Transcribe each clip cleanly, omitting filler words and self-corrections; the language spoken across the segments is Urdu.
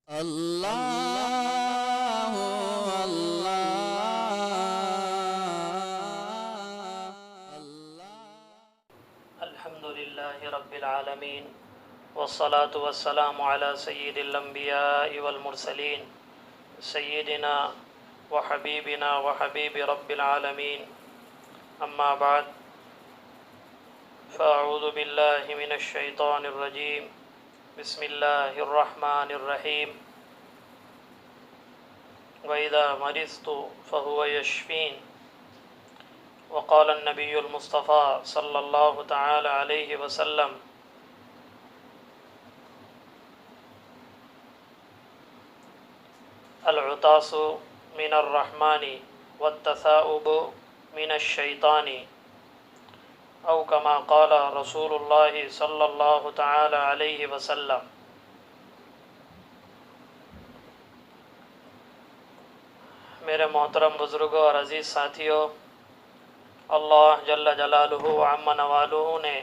اللہ الحمد للہ رب العالمین والصلاة والسلام علی سید الانبیاء والمرسلین سیدنا وحبیبنا وحبیب رب العالمین اما بعد فاعوذ باللہ من الشیطان الرجیم بسم اللہ الرحمن الرحیم وَإِذَا مَرِضْتُ فَهُوَ يَشْفِينِ وقال النبی المصطفى صلی اللہ تعالی علیہ وسلم العطاس من الرحمن والتثاؤب من الشیطان او کما قال رسول اللہ صلی اللہ تعالی علیہ وسلم۔ میرے محترم بزرگوں اور عزیز ساتھیوں، اللہ جل جلالہ و عم نوالہ نے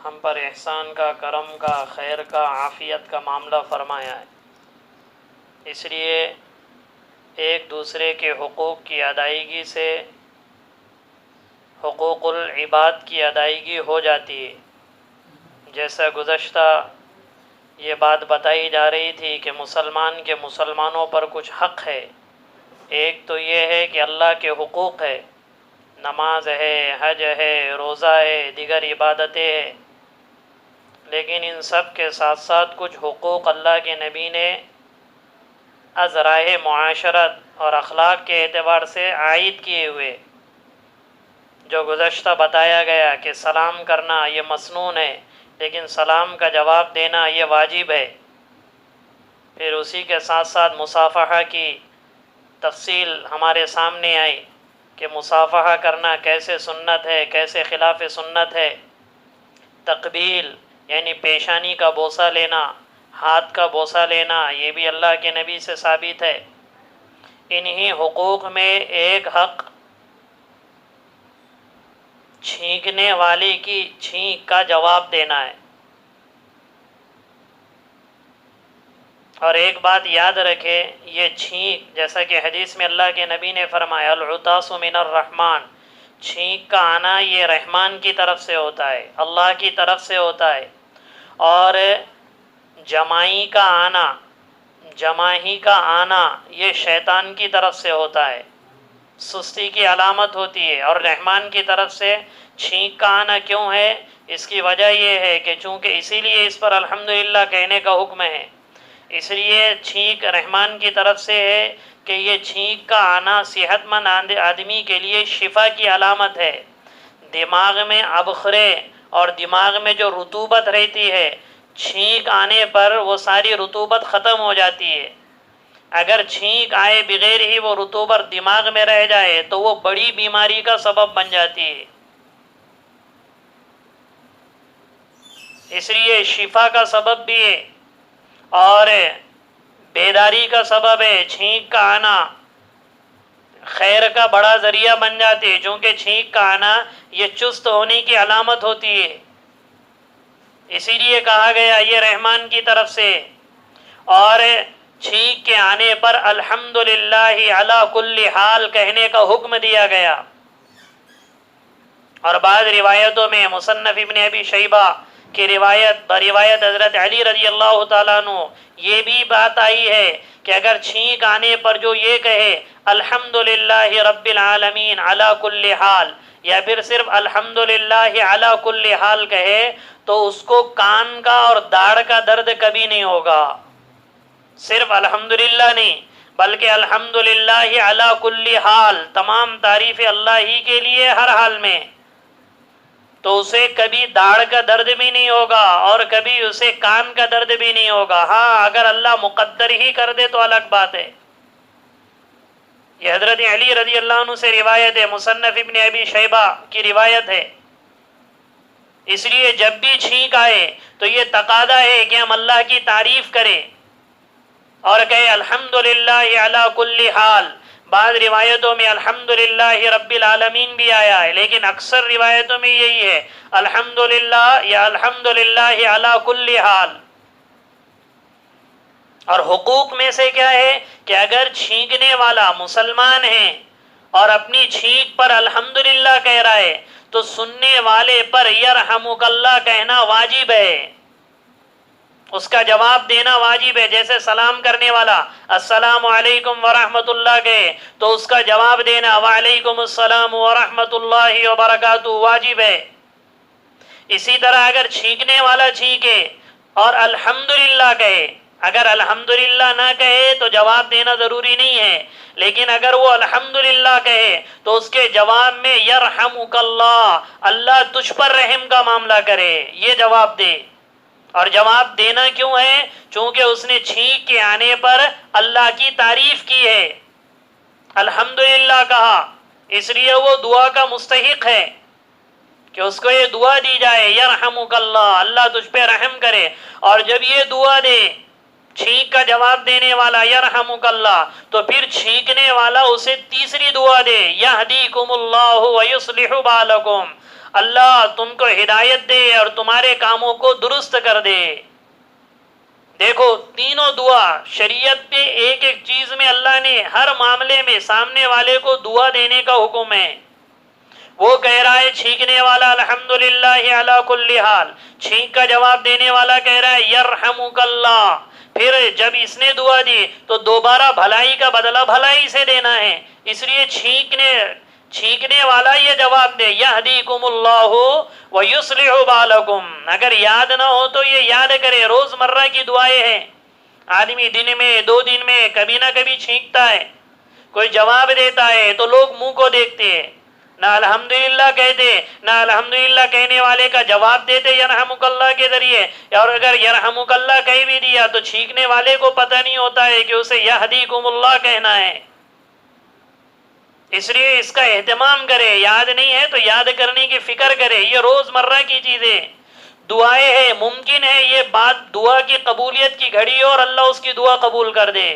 ہم پر احسان کا، کرم کا، خیر کا، عافیت کا معاملہ فرمایا ہے۔ اس لیے ایک دوسرے کے حقوق کی ادائیگی سے حقوق العباد کی ادائیگی ہو جاتی ہے۔ جیسا گزشتہ یہ بات بتائی جا رہی تھی کہ مسلمان کے مسلمانوں پر کچھ حق ہے۔ ایک تو یہ ہے کہ اللہ کے حقوق ہے، نماز ہے، حج ہے، روزہ ہے، دیگر عبادتیں ہیں، لیکن ان سب کے ساتھ ساتھ کچھ حقوق اللہ کے نبی نے از راہ معاشرت اور اخلاق کے اعتبار سے عائد کیے ہوئے، جو گزشتہ بتایا گیا کہ سلام کرنا یہ مسنون ہے، لیکن سلام کا جواب دینا یہ واجب ہے۔ پھر اسی کے ساتھ ساتھ مصافحہ کی تفصیل ہمارے سامنے آئی کہ مصافحہ کرنا کیسے سنت ہے، کیسے خلاف سنت ہے۔ تقبیل یعنی پیشانی کا بوسہ لینا، ہاتھ کا بوسہ لینا، یہ بھی اللہ کے نبی سے ثابت ہے۔ انہی حقوق میں ایک حق چھینکنے والے کی چھینک کا جواب دینا ہے۔ اور ایک بات یاد رکھے، یہ چھینک جیسا کہ حدیث میں اللہ کے نبی نے فرمایا العطاس من الرحمن، چھینک کا آنا یہ رحمان کی طرف سے ہوتا ہے، اللہ کی طرف سے ہوتا ہے۔ اور جمائی کا آنا یہ شیطان کی طرف سے ہوتا ہے، سستی کی علامت ہوتی ہے۔ اور رحمان کی طرف سے چھینک کا آنا کیوں ہے؟ اس کی وجہ یہ ہے کہ چونکہ اسی لیے اس پر الحمدللہ کہنے کا حکم ہے، اس لیے چھینک رحمان کی طرف سے ہے کہ یہ چھینک کا آنا صحت مند آدمی کے لیے شفا کی علامت ہے۔ دماغ میں ابخرے اور دماغ میں جو رطوبت رہتی ہے، چھینک آنے پر وہ ساری رطوبت ختم ہو جاتی ہے۔ اگر چھینک آئے بغیر ہی وہ رطوبت دماغ میں رہ جائے تو وہ بڑی بیماری کا سبب بن جاتی ہے۔ اس لیے شفا کا سبب بھی ہے اور بیداری کا سبب ہے۔ چھینک کا آنا خیر کا بڑا ذریعہ بن جاتی ہے، چونکہ چھینک کا آنا یہ چست ہونے کی علامت ہوتی ہے۔ اسی لیے کہا گیا یہ رحمان کی طرف سے۔ اور چھینک کے آنے پر الحمدللہ علی کل حال کہنے کا حکم دیا گیا۔ اور بعض روایتوں میں مصنف ابن ابی شیبہ کی روایت حضرت علی رضی اللہ تعالیٰ عنہ یہ بھی بات آئی ہے کہ اگر چھینک آنے پر جو یہ کہے الحمدللہ رب العالمین علی کل حال، یا پھر صرف الحمدللہ علی کل حال کہے تو اس کو کان کا اور داڑھ کا درد کبھی نہیں ہوگا۔ صرف الحمدللہ نہیں بلکہ الحمدللہ علی کل حال، تمام تعریف اللہ ہی کے لیے ہر حال میں، تو اسے کبھی داڑھ کا درد بھی نہیں ہوگا اور کبھی اسے کان کا درد بھی نہیں ہوگا۔ ہاں اگر اللہ مقدر ہی کر دے تو الگ بات ہے۔ یہ حضرت علی رضی اللہ عنہ سے روایت ہے، مصنف ابن ابی شیبہ کی روایت ہے۔ اس لیے جب بھی چھینک آئے تو یہ تقاضا ہے کہ ہم اللہ کی تعریف کریں اور کہے الحمدللہ علی کل حال۔ بعض روایتوں میں الحمدللہ رب العالمین بھی آیا ہے، لیکن اکثر روایتوں میں یہی ہے الحمدللہ یا الحمدللہ علی کل حال۔ اور حقوق میں سے کیا ہے کہ اگر چھینکنے والا مسلمان ہے اور اپنی چھینک پر الحمدللہ کہہ رہا ہے تو سننے والے پر یرحمک اللہ کہنا واجب ہے، اس کا جواب دینا واجب ہے۔ جیسے سلام کرنے والا السلام علیکم ورحمۃ اللہ کہے تو اس کا جواب دینا وعلیکم السلام ورحمۃ اللہ وبرکاتہ واجب ہے۔ اسی طرح اگر چھینکنے والا چھینکے اور الحمدللہ کہے، اگر الحمدللہ نہ کہے تو جواب دینا ضروری نہیں ہے، لیکن اگر وہ الحمدللہ کہے تو اس کے جواب میں یرحمک اللہ، اللہ تجھ پر رحم کا معاملہ کرے، یہ جواب دے۔ اور جواب دینا کیوں ہے؟ چونکہ اس نے چھینک کے آنے پر اللہ کی تعریف کی ہے، الحمدللہ کہا، اس لیے وہ دعا کا مستحق ہے کہ اس کو یہ دعا دی جائے یرحمک اللہ، اللہ تجھ پہ رحم کرے۔ اور جب یہ دعا دے چھینک کا جواب دینے والا یرحمک اللہ، تو پھر چھینکنے والا اسے تیسری دعا دے یہدیکم اللہ ویصلح بالکم، اللہ تم کو ہدایت دے اور تمہارے کاموں کو درست کر دے۔ دیکھو تینوں دعا شریعت پہ ایک ایک چیز میں اللہ نے ہر معاملے میں سامنے والے کو دعا دینے کا حکم ہے۔ وہ کہہ رہا ہے چھینکنے والا الحمدللہ علی کل حال، چھینک کا جواب دینے والا کہہ رہا ہے یرحمک اللہ، پھر جب اس نے دعا دی تو دوبارہ بھلائی کا بدلہ بھلائی سے دینا ہے، اس لیے چھینکنے والا یہ جواب دے یہدیکم اللہ ویصلح بالکم۔ اگر یاد نہ ہو تو یہ یاد کرے، روز مرہ کی دعائیں ہیں، آدمی دن میں 2 دن میں کبھی نہ کبھی چھینکتا ہے، کوئی جواب دیتا ہے تو لوگ منہ کو دیکھتے ہیں، نہ الحمدللہ کہتے، نہ الحمدللہ کہنے والے کا جواب دیتے یرحمک اللہ کے ذریعے، اور اگر یرحمک اللہ کہہ بھی دیا تو چھینکنے والے کو پتہ نہیں ہوتا ہے کہ اسے یہدیکم اللہ کہنا ہے۔ اس لیے اس کا اہتمام کرے، یاد نہیں ہے تو یاد کرنے کی فکر کرے، یہ روز مرہ کی چیزیں دعائیں ہیں، ممکن ہے یہ بات دعا کی قبولیت کی گھڑی اور اللہ اس کی دعا قبول کر دے۔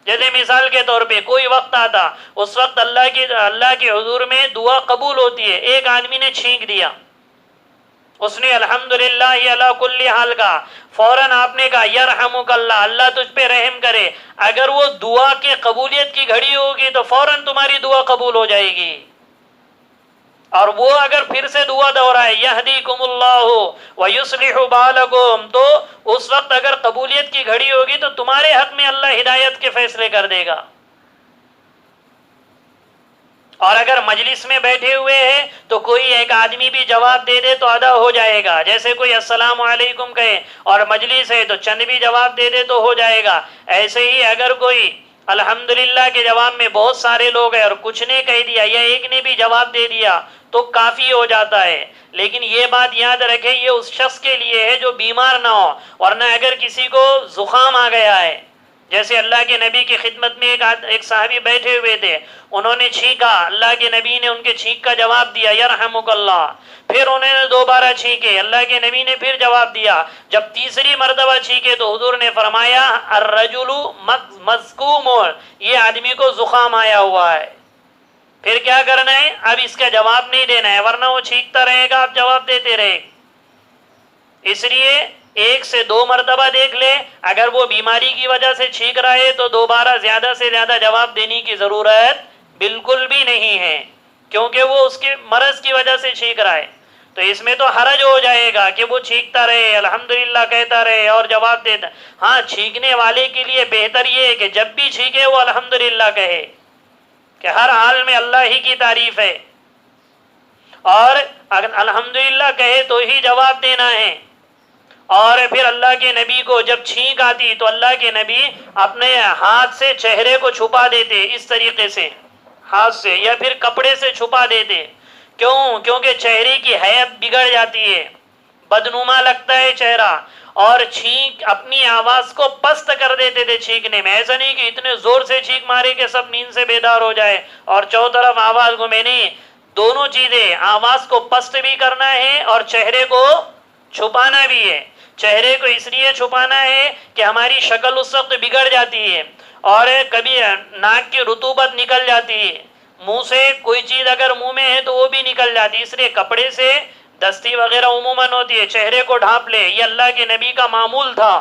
جیسے مثال کے طور پہ کوئی وقت آتا، اس وقت اللہ کے حضور میں دعا قبول ہوتی ہے، ایک آدمی نے چھینک دیا، اس نے الحمدللہ علی کل حال کا، فوراً آپ نے کہا یرحمک اللہ، اللہ تجھ پہ رحم کرے، اگر وہ دعا کے قبولیت کی گھڑی ہوگی تو فوراً تمہاری دعا قبول ہو جائے گی۔ اور وہ اگر پھر سے دعا دہرائے یہدیکم اللہ ویصلح بالکم، تو اس وقت اگر قبولیت کی گھڑی ہوگی تو تمہارے حق میں اللہ ہدایت کے فیصلے کر دے گا۔ اور اگر مجلس میں بیٹھے ہوئے ہیں تو کوئی ایک آدمی بھی جواب دے دے تو ادا ہو جائے گا، جیسے کوئی السلام علیکم کہے اور مجلس ہے تو چند بھی جواب دے دے تو ہو جائے گا۔ ایسے ہی اگر کوئی الحمدللہ کے جواب میں بہت سارے لوگ ہیں اور کچھ نے کہہ دیا یا ایک نے بھی جواب دے دیا تو کافی ہو جاتا ہے۔ لیکن یہ بات یاد رکھے یہ اس شخص کے لیے ہے جو بیمار نہ ہو، ورنہ اگر کسی کو زکام آ گیا ہے، جیسے اللہ کے نبی کی خدمت میں ایک صحابی بیٹھے ہوئے تھے، انہوں نے چھینکا، اللہ کے نبی نے ان کے چھینک کا جواب دیا یرحمک اللہ، پھر انہوں نے دوبارہ چھینکے، اللہ کے نبی نے پھر جواب دیا، جب تیسری مرتبہ چھینکے تو حضور نے فرمایا الرجل مذکوم، یہ آدمی کو زکام آیا ہوا ہے۔ پھر کیا کرنا ہے؟ اب اس کا جواب نہیں دینا ہے، ورنہ وہ چھینکتا رہے گا، آپ جواب دیتے رہے۔ اس لیے 1 سے 2 مرتبہ دیکھ لے، اگر وہ بیماری کی وجہ سے چھینک رہا ہے تو دوبارہ زیادہ سے زیادہ جواب دینے کی ضرورت بالکل بھی نہیں ہے، کیونکہ وہ اس کے مرض کی وجہ سے چھینک رہا ہے، تو اس میں تو حرج ہو جائے گا کہ وہ چھینکتا رہے، الحمدللہ کہتا رہے اور جواب دیتا۔ ہاں، چھینکنے والے کے لیے بہتر یہ ہے کہ جب بھی چھینکے وہ الحمدللہ کہے کہ ہر حال میں اللہ ہی کی تعریف ہے، اور اگر الحمدللہ کہے تو ہی جواب دینا ہے۔ اور پھر اللہ کے نبی کو جب چھینک آتی تو اللہ کے نبی اپنے ہاتھ سے چہرے کو چھپا دیتے، اس طریقے سے ہاتھ سے یا پھر کپڑے سے چھپا دیتے۔ کیوں؟ کیونکہ چہرے کی حیت بگڑ جاتی ہے، بدنما لگتا ہے چہرہ، اور چھینک اپنی آواز کو پست کر دیتے تھے چھینکنے میں۔ ایسا نہیں کہ اتنے زور سے چھینک مارے کہ سب نیند سے بیدار ہو جائے اور چاروں طرف آواز گھومے، نہیں، دونوں چیزیں، آواز کو پست بھی کرنا ہے اور چہرے کو چھپانا بھی ہے۔ چہرے کو اس لیے چھپانا ہے کہ ہماری شکل اس وقت بگڑ جاتی ہے، اور کبھی ناک کی رطوبت نکل جاتی ہے، منہ سے کوئی چیز اگر منہ میں ہے تو وہ بھی نکل جاتی ہے، اس لیے کپڑے سے دستی وغیرہ عموماً ہوتی ہے، چہرے کو ڈھانپ لے، یہ اللہ کے نبی کا معمول تھا۔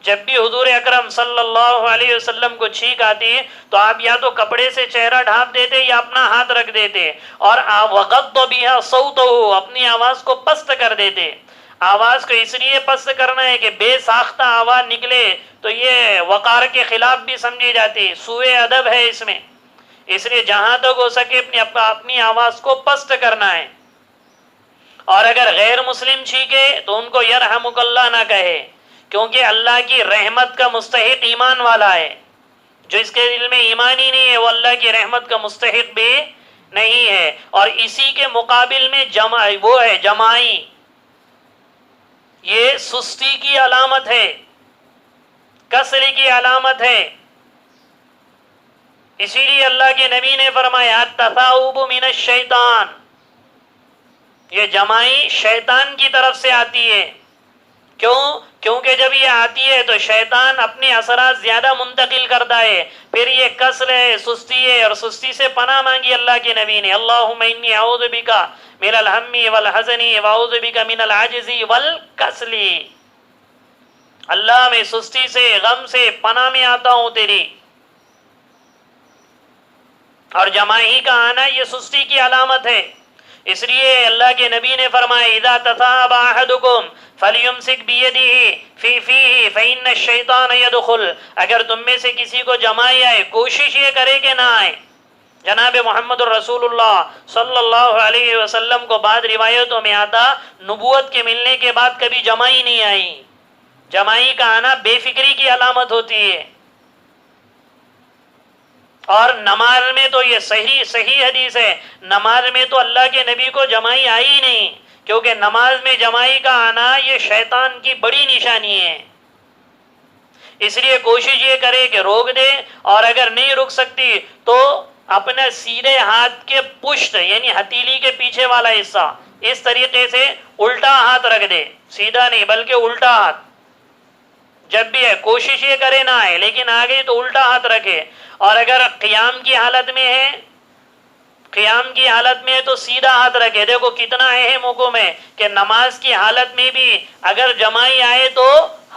جب بھی حضور اکرم صلی اللہ علیہ وسلم کو چھینک آتی تو آپ یا تو کپڑے سے چہرہ ڈھانپ دیتے یا اپنا ہاتھ رکھ دیتے، اور وغض بها صوته، اپنی آواز کو پست کر دیتے۔ آواز کو اس لیے پست کرنا ہے کہ بے ساختہ آواز نکلے تو یہ وقار کے خلاف بھی سمجھی جاتی، سوء ادب ہے اس میں، اس لیے جہاں تک ہو سکے اپنی آواز کو پست کرنا ہے۔ اور اگر غیر مسلم چھینکے تو ان کو یرحمک اللہ نہ کہے، کیونکہ اللہ کی رحمت کا مستحق ایمان والا ہے۔ جو اس کے دل میں ایمان ہی نہیں ہے وہ اللہ کی رحمت کا مستحق بھی نہیں ہے۔ اور اسی کے مقابل میں وہ ہے جمائی، یہ سستی کی علامت ہے، کسل کی علامت ہے۔ اسی لیے اللہ کے نبی نے فرمایا التثاؤب من الشیطان، یہ جمائی شیطان کی طرف سے آتی ہے۔ کیوں؟ کیونکہ جب یہ آتی ہے تو شیطان اپنے اثرات زیادہ منتقل کرتا ہے، پھر یہ کسل ہے، سستی ہے، اور سستی سے پناہ مانگی اللہ کے نبی نے، اللہم انی اعوذ بک من الہم والحزن واعوذ بک من العجز والکسل، اللہ میں سستی سے، غم سے پناہ میں آتا ہوں تیری۔ اور جماعی کا آنا یہ سستی کی علامت ہے، اس لیے اللہ کے نبی نے فرمایا اذا تثاءب احدکم فلیمسک بیدہ فی فیہ فإن الشیطان یدخل، اگر تم میں سے کسی کو جمائی آئے کوشش یہ کرے کہ نہ آئے۔ جناب محمد الرسول اللہ صلی اللہ علیہ وسلم کو بعض روایتوں میں آتا نبوت کے ملنے کے بعد کبھی جمائی نہیں آئی۔ جمائی کا آنا بے فکری کی علامت ہوتی ہے۔ اور نماز میں تو یہ صحیح حدیث ہے، نماز میں تو اللہ کے نبی کو جمائی آئی ہی نہیں، کیونکہ نماز میں جمائی کا آنا یہ شیطان کی بڑی نشانی ہے۔ اس لیے کوشش یہ کرے کہ روک دے، اور اگر نہیں رک سکتی تو اپنے سیدھے ہاتھ کے پشت یعنی ہتھیلی کے پیچھے والا حصہ اس طریقے سے الٹا ہاتھ رکھ دے، سیدھا نہیں بلکہ الٹا ہاتھ۔ جب بھی ہے کوشش یہ کرے نہ آئے، لیکن آ گئی تو الٹا ہاتھ رکھے۔ اور اگر قیام کی حالت میں ہے تو سیدھا ہاتھ رکھے۔ دیکھو کتنا اہم حکم ہے کہ نماز کی حالت میں بھی اگر جمائی آئے تو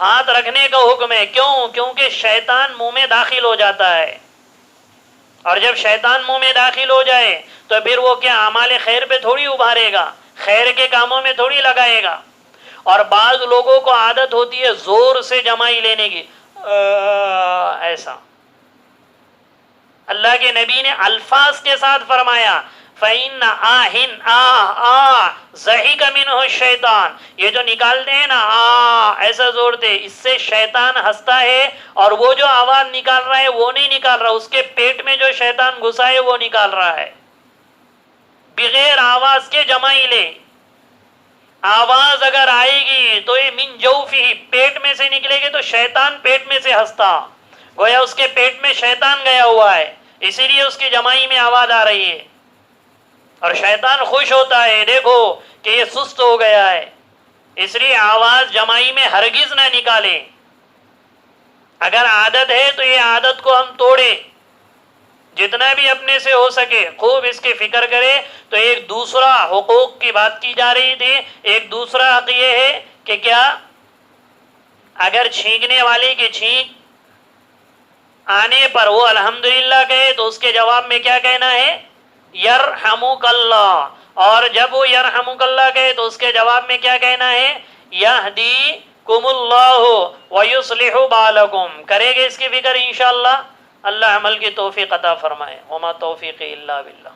ہاتھ رکھنے کا حکم ہے۔ کیوں؟ کیونکہ شیطان منہ میں داخل ہو جاتا ہے، اور جب شیطان منہ میں داخل ہو جائے تو پھر وہ کیا اعمال خیر پہ تھوڑی ابھارے گا، خیر کے کاموں میں تھوڑی لگائے گا۔ اور بعض لوگوں کو عادت ہوتی ہے زور سے جمائی لینے کی، ایسا۔ اللہ کے نبی نے الفاظ کے ساتھ فرمایا فَإِنَّ زَحِكَ مِنْهُ الشَّيْطَانِ، یہ جو نکالتے ہیں نا ایسا زور دے، اس سے شیطان ہنستا ہے، اور وہ جو آواز نکال رہا ہے وہ نہیں نکال رہا، اس کے پیٹ میں جو شیطان گھسا ہے وہ نکال رہا ہے۔ بغیر آواز کے جمائی لے، آواز اگر آئے گی تو یہ من جوفہ، پیٹ میں سے نکلے گی تو شیطان پیٹ میں سے ہنستا، گویا اس کے پیٹ میں شیطان گیا ہوا ہے، اسی لیے اس کی جمائی میں آواز آ رہی ہے، اور شیطان خوش ہوتا ہے دیکھو کہ یہ سست ہو گیا ہے، اس لیے آواز جمائی میں ہرگز نہ نکالے۔ اگر عادت ہے تو یہ عادت کو ہم توڑے، جتنا بھی اپنے سے ہو سکے خوب اس کی فکر کرے۔ تو ایک دوسرا حقوق کی بات کی جا رہی تھی، ایک دوسرا حق یہ ہے کہ کیا اگر چھینکنے والے کی چھینک آنے پر وہ الحمدللہ کہے تو اس کے جواب میں کیا کہنا ہے؟ یرحمک اللہ۔ اور جب وہ یرحمک اللہ کہے تو اس کے جواب میں کیا کہنا ہے؟ یہدیکم اللہ ویصلح بالکم۔ کرے گے اس کی فکر انشاءاللہ، اللہ عمل کی توفیق عطا فرمائے۔ وما توفیقی الا باللہ۔